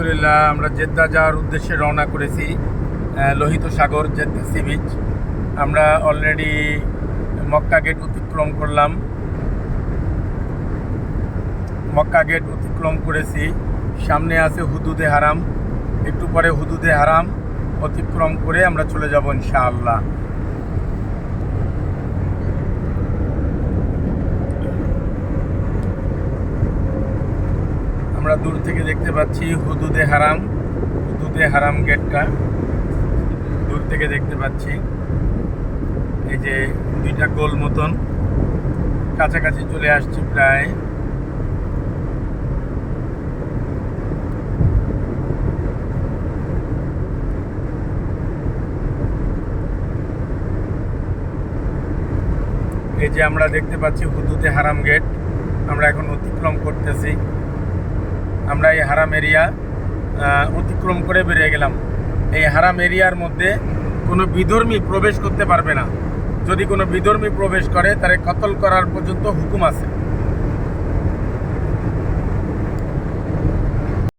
আলহামদুলিল্লাহ আমরা জেদ্দা যাওয়ার উদ্দেশ্যে রওনা করেছি। লোহিত সাগর জেদ্দা সি বিচ। আমরা অলরেডি মক্কা গেট অতিক্রম করলাম। মক্কা গেট অতিক্রম করেছি, সামনে আছে হুদুদে হারাম। একটু পরে হুদুদে হারাম অতিক্রম করে আমরা চলে যাব ইনশাআল্লাহ। আমরা দূর থেকে দেখতে পাচ্ছি হুদুদে হারাম গেটটা দূর থেকে দেখতে পাচ্ছি। এই যে দুইটা গোল মতন, কাছাকাছি চলে আসছি প্রায়। এই যে আমরা দেখতে পাচ্ছি হুদুদে হারাম গেট, আমরা এখন অতিক্রম করতেছি। আমরা এই হারাম এরিয়া অতিক্রম করে বেরিয়ে গেলাম। এই হারাম এরিয়ার মধ্যে কোনো বিধর্মী প্রবেশ করতে পারবে না। যদি কোনো বিধর্মী প্রবেশ করে তারে কতল করার পর্যন্ত হুকুম আছে।